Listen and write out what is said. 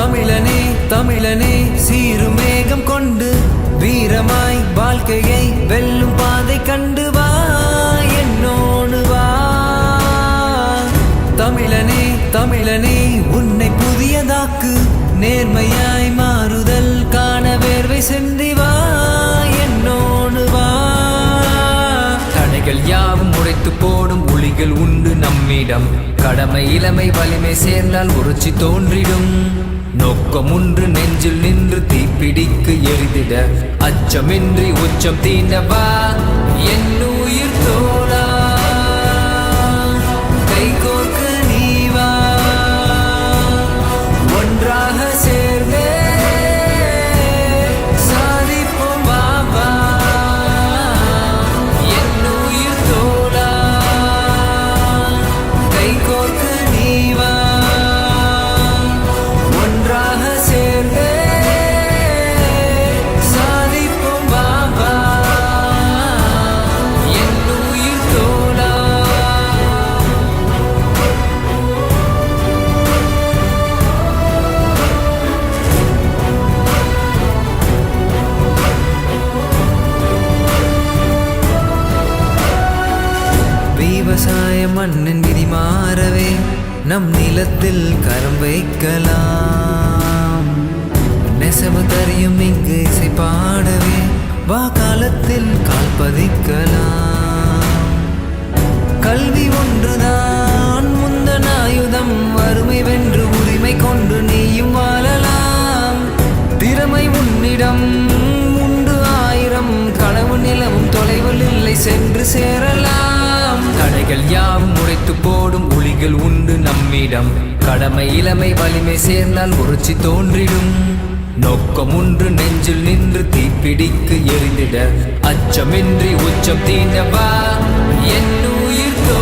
தமிழனே தமிழனே சீருமேகம் கொண்டு வீரமாய் வாழ்க்கையை வெல்லும் பாதை கண்டு வா என்னோடு வா. தமிழனே தமிழனே உன்னை புதியதாக்கு நேர்மையாய் மாறுதல் காண வேர்வை சென்றி வா என்னோடு வா. தடைகள் யாவும் உடைத்து போடும் ஒளிகள் உண்டு நம்மிடம். கடமை இளமை வலிமை சேர்ந்தால் உறுச்சி தோன்றிடும். நோக்கம் ஒன்று நெஞ்சில் நின்று தீப்பிடிக்கு எரிதிட அச்சமின்றி உச்சம் தீண்டவா என் உயிர் தோழா. கைகோர்க்க நீ வா ஒன்றாக சேர்ந்தே சாதிப்போம் வா வா என் உயிர் தோழா. கைகோர்க்க நீ வா ஒன்றாக சேர்ந்தே சாதிப்போம் வா வா என் உயிர் தோழா. விவசாய மண்ணின் விதி மாறவே நம் நிலத்தில் கரம் வைக்கலாம். நெசவு தறியும் இங்கு இசை பாடவே வா காலத்தில் கால் பதிக்கலாம். கல்வி ஒன்றுதான் முந்தன் ஆயுதம் வறுமை வென்று உரிமை கொண்டு நீயும் வாழலாம். திறமை உன்னிடம் உண்டு ஆயிரம் கனவு நிலவும் தொலைவில் இல்லை சென்று சேரலாம். தடைகள் யாவும் உடைத்து போடும் ஒளிகள் உண்டு நம்மிடம். கடமை இளமை வலிமை சேர்ந்தால் உறுச்சி தோன்றிடும். நோக்கம் ஒன்று நெஞ்சில் நின்று தீப்பிடிக்கு எரிந்திட அச்சமின்றி உச்சம் தீண்டவா என் உயிர் தோ